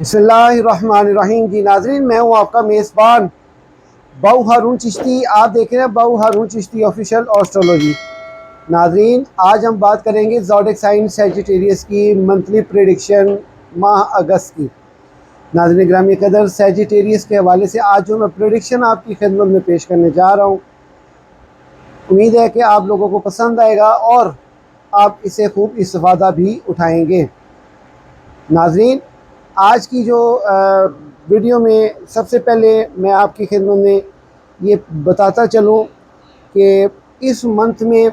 बिस्मिल्लाहिर्रहमानिर्रहीम। जी नाजरीन, मैं हूँ आपका मेज़बान बाऊ हारून चिश्ती। आप देख रहे हैं बाऊ हारून चिश्ती ऑफिशियल एस्ट्रोलॉजी। नाजरीन, आज हम बात करेंगे ज़ोडिएक साइन सैजिटेरियस की मंथली प्रेडिक्शन माह अगस्त की। नाजरीन ग्रामी कदर, सैजिटेरियस के हवाले से आज जो मैं प्रेडिक्शन आपकी खिदमत में पेश करने जा रहा हूँ, उम्मीद है कि आप लोगों को पसंद आएगा और आप इसे खूब इस्तेफादा भी उठाएंगे। नाजरीन, आज की जो वीडियो में सबसे पहले मैं आपकी खिदमत में ये बताता चलूँ कि इस मंथ में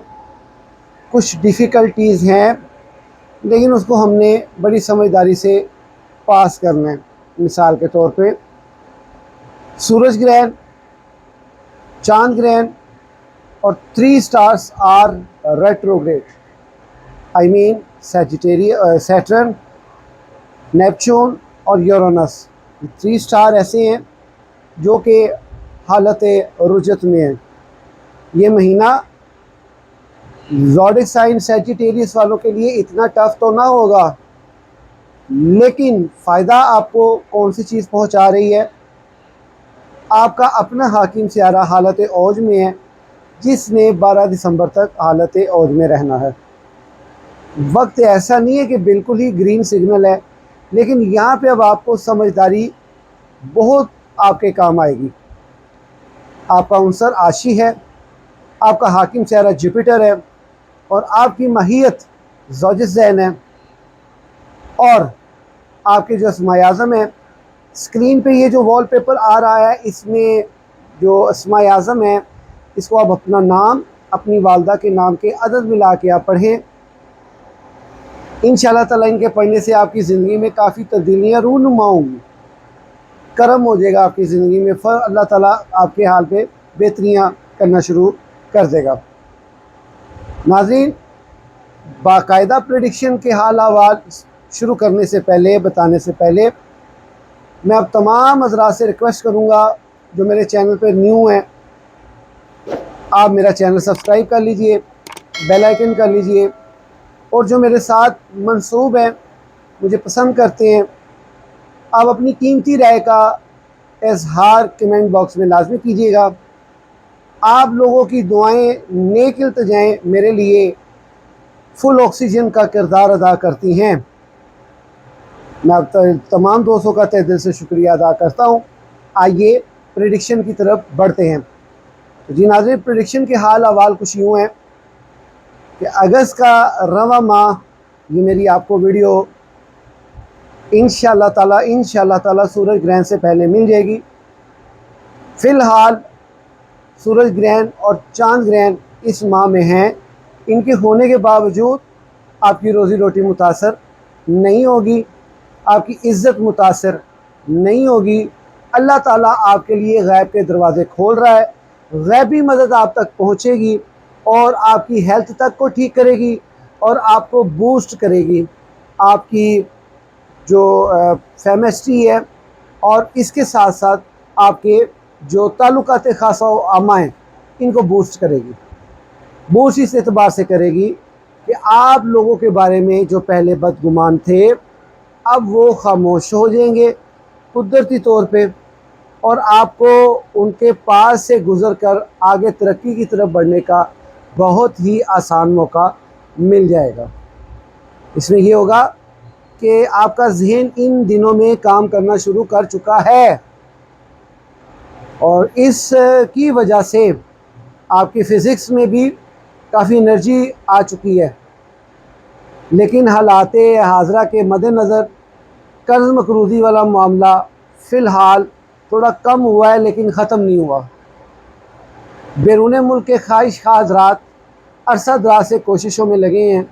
कुछ डिफ़िकल्टीज़ हैं, लेकिन उसको हमने बड़ी समझदारी से पास करना है। मिसाल के तौर पे सूरज ग्रहण, चांद ग्रहण और 3 stars are retrograde. I mean Saturn, Neptune और यूरेनस। 3 स्टार ऐसे हैं जो कि हालत रुजत में हैं। ये महीना ज़ोडिएक साइन सैजिटेरियस वालों के लिए इतना टफ तो ना होगा, लेकिन फ़ायदा आपको कौन सी चीज़ पहुंचा रही है? आपका अपना हाकिम सियारा हालत औज में है, जिसने 12 दिसंबर तक हालत औज में रहना है। वक्त ऐसा नहीं है कि बिल्कुल ही ग्रीन सिग्नल है, लेकिन यहाँ पे अब आपको समझदारी बहुत आपके काम आएगी। आपका उनसर आशी है, आपका हाकिम सियारा जुपिटर है और आपकी माहियत ज़ौजिस ज़ैन है। और आपके जो अस्माए आज़म है, स्क्रीन पे ये जो वॉलपेपर आ रहा है, इसमें जो अस्माए आज़म है, इसको आप अपना नाम, अपनी वालदा के नाम के अदद मिला के आप पढ़ें। इंशाअल्लाह ताला इनके पढ़ने से आपकी ज़िंदगी में काफ़ी तब्दीलियाँ रूनुमा होंगी, करम हो जाएगा आपकी ज़िंदगी में, अल्लाह ताला आपके हाल पे बेहतरियाँ करना शुरू कर देगा। नाज़रीन, बाकायदा प्रेडिक्शन के हाल अहवाल शुरू करने से पहले, बताने से पहले, मैं अब तमाम हज़रात से रिक्वेस्ट करूँगा जो मेरे चैनल पर न्यू हैं, आप मेरा चैनल सब्सक्राइब कर लीजिए, बेल आइकन कर लीजिए, और जो मेरे साथ मंसूब हैं, मुझे पसंद करते हैं, आप अपनी कीमती राय का इजहार कमेंट बॉक्स में लाजमी कीजिएगा। आप लोगों की दुआएं, नेक इल्तिजाएं मेरे लिए फुल ऑक्सीजन का किरदार अदा करती हैं। मैं अब तमाम दोस्तों का तहे दिल से शुक्रिया अदा करता हूँ। आइए प्रेडिक्शन की तरफ बढ़ते हैं। तो जी नाज़रीन, प्रेडिक्शन के हाल अहवाल कुछ यूँ हैं कि अगस्त का रवां माह, ये मेरी आपको वीडियो इंशाअल्लाह ताला सूरज ग्रहण से पहले मिल जाएगी। फ़िलहाल सूरज ग्रहण और चांद ग्रहण इस माह में हैं। इनके होने के बावजूद आपकी रोज़ी रोटी मुतासर नहीं होगी, आपकी इज़्ज़त मुतासर नहीं होगी। अल्लाह ताला आपके लिए गैब के दरवाज़े खोल रहा है। गैबी मदद आप तक पहुँचेगी और आपकी हेल्थ तक को ठीक करेगी और आपको बूस्ट करेगी। आपकी जो फेमिस्ट्री है और इसके साथ साथ आपके जो ताल्लुकात ख़ासा आमा हैं, इनको बूस्ट करेगी। बूस्ट इस एतबार से करेगी कि आप लोगों के बारे में जो पहले बदगुमान थे, अब वो खामोश हो जाएंगे कुदरती तौर पे, और आपको उनके पास से गुज़र कर आगे तरक्की की तरफ बढ़ने का बहुत ही आसान मौका मिल जाएगा। इसमें ये होगा कि आपका ज़हन इन दिनों में काम करना शुरू कर चुका है और इस की वजह से आपकी फ़िज़िक्स में भी काफ़ी एनर्जी आ चुकी है। लेकिन हालात हाज़रा के मद्देनज़र कर्ज़ मकरूज़ी वाला मामला फ़िलहाल थोड़ा कम हुआ है, लेकिन ख़त्म नहीं हुआ। बैरून मुल्क के ख्वाहिश हज़रात अरसा दराज से कोशिशों में लगे हैं।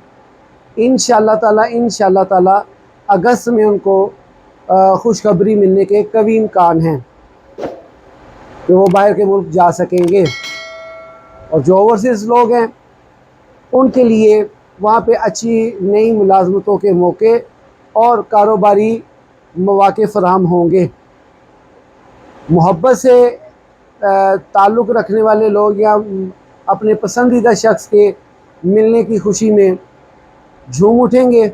इंशाअल्लाह ताला अगस्त में उनको खुशखबरी मिलने के कभी इम्कान हैं कि वो बाहर के मुल्क जा सकेंगे। और जो ओवरसीज़ लोग हैं, उनके लिए वहाँ पे अच्छी नई मुलाजमतों के मौके और कारोबारी मौके फ़राहम होंगे। मोहब्बत से ताल्लुक़ रखने वाले लोग या अपने पसंदीदा शख्स के मिलने की खुशी में झूम उठेंगे।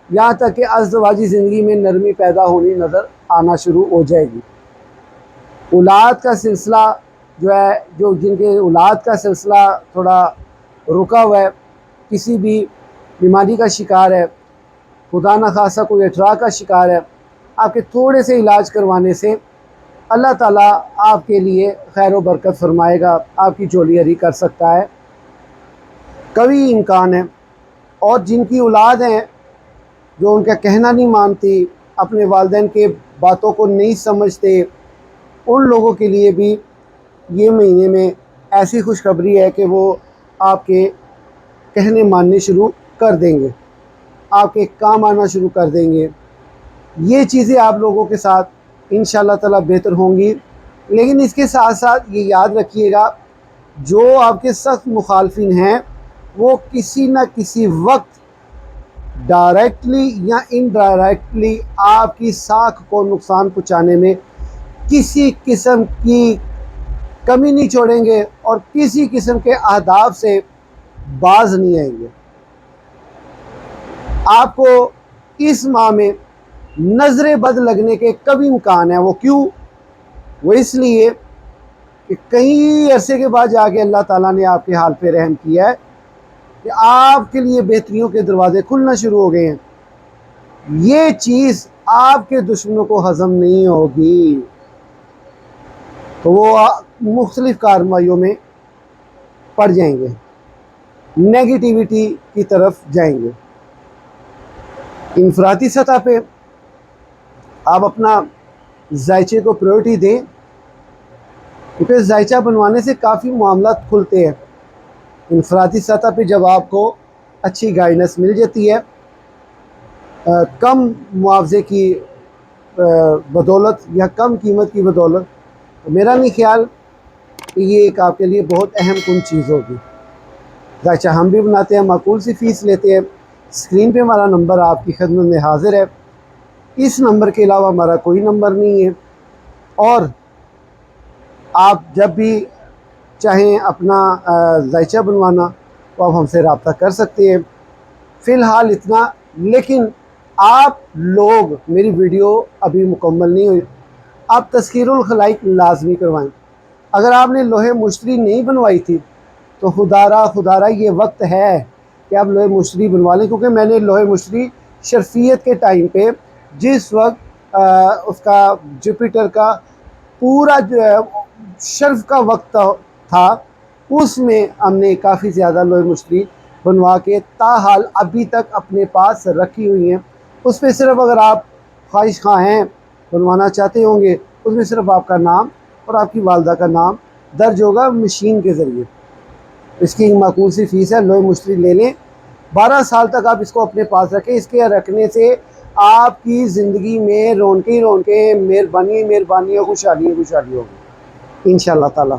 یہاں تک کہ ازدواجی زندگی میں نرمی پیدا ہونی نظر آنا شروع ہو جائے گی۔ اولاد کا سلسلہ جو ہے، جو جن کے اولاد کا سلسلہ تھوڑا رکا ہوا ہے، کسی بھی بیماری کا شکار ہے، خدا نخواستہ کوئی اٹرا کا شکار ہے، آپ کے تھوڑے سے علاج کروانے سے اللہ تعالیٰ آپ کے لیے خیر و برکت فرمائے گا، آپ کی جھولی ہری کر سکتا ہے، قوی امکان ہے۔ اور جن کی اولاد ہیں جو ان کا کہنا نہیں مانتی، اپنے والدین کے باتوں کو نہیں سمجھتے، ان لوگوں کے لیے بھی یہ مہینے میں ایسی خوشخبری ہے کہ وہ آپ کے کہنے ماننے شروع کر دیں گے، آپ کے کام آنا شروع کر دیں گے۔ یہ چیزیں آپ لوگوں کے ساتھ انشاءاللہ تعالیٰ بہتر ہوں گی، لیکن اس کے ساتھ ساتھ یہ یاد رکھیے گا، جو آپ کے سخت مخالفین ہیں وہ کسی نہ کسی وقت ڈائریکٹلی یا انڈائریکٹلی آپ کی ساکھ کو نقصان پہنچانے میں کسی قسم کی کمی نہیں چھوڑیں گے اور کسی قسم کے اہداف سے باز نہیں آئیں گے۔ آپ کو اس ماہ میں نظر بد لگنے کے کبھی امکان ہے۔ وہ کیوں؟ وہ اس لیے کہ کئی عرصے کے بعد جا کے اللہ تعالیٰ نے آپ کے حال پہ رحم کیا ہے کہ آپ کے لیے بہتریوں کے دروازے کھلنا شروع ہو گئے ہیں۔ یہ چیز آپ کے دشمنوں کو ہضم نہیں ہوگی تو وہ مختلف کارروائیوں میں پڑ جائیں گے، نیگیٹیوٹی کی طرف جائیں گے۔ انفرادی سطح پہ آپ اپنا ذائچے کو پریورٹی دیں، کیونکہ ذائچہ بنوانے سے کافی معاملات کھلتے ہیں۔ انفرادی سطح پہ جب آپ کو اچھی گائیڈنس مل جاتی ہے، کم معاوضے کی بدولت یا کم قیمت کی بدولت، تو میرا نہیں خیال کہ یہ ایک آپ کے لیے بہت اہم کن چیز ہوگی۔ ذائچہ ہم بھی بناتے ہیں، معقول سی فیس لیتے ہیں۔ اسکرین پہ ہمارا نمبر آپ کی خدمت میں حاضر ہے، اس نمبر کے علاوہ ہمارا کوئی نمبر نہیں ہے، اور آپ جب بھی چاہیں اپنا ذائچہ بنوانا تو آپ ہم سے رابطہ کر سکتے ہیں۔ فی الحال اتنا، لیکن آپ لوگ، میری ویڈیو ابھی مکمل نہیں ہوئی، آپ تذکیر الخلائق لازمی کروائیں۔ اگر آپ نے لوہے مشتری نہیں بنوائی تھی تو خدارہ یہ وقت ہے کہ آپ لوہے مشتری بنوا لیں، کیونکہ میں نے لوہے مشتری شرفیت کے ٹائم پہ، جس وقت اس کا جوپیٹر کا پورا جو ہے شرف کا وقت تھا، اس میں ہم نے کافی زیادہ لوہے مشتری بنوا کے تاحال ابھی تک اپنے پاس رکھی ہوئی ہیں۔ اس میں صرف، اگر آپ خواہش خواہ ہیں، بنوانا چاہتے ہوں گے، اس میں صرف آپ کا نام اور آپ کی والدہ کا نام درج ہوگا مشین کے ذریعے۔ اس کی معقول سی فیس ہے، لوہے مشتری لے لیں، 12 سال تک آپ اس کو اپنے پاس رکھیں۔ اس کے رکھنے سے آپ کی زندگی میں رونقیں ہی رونقیں، مہربانی اور خوشحالی ہوگی انشاءاللہ تعالیٰ۔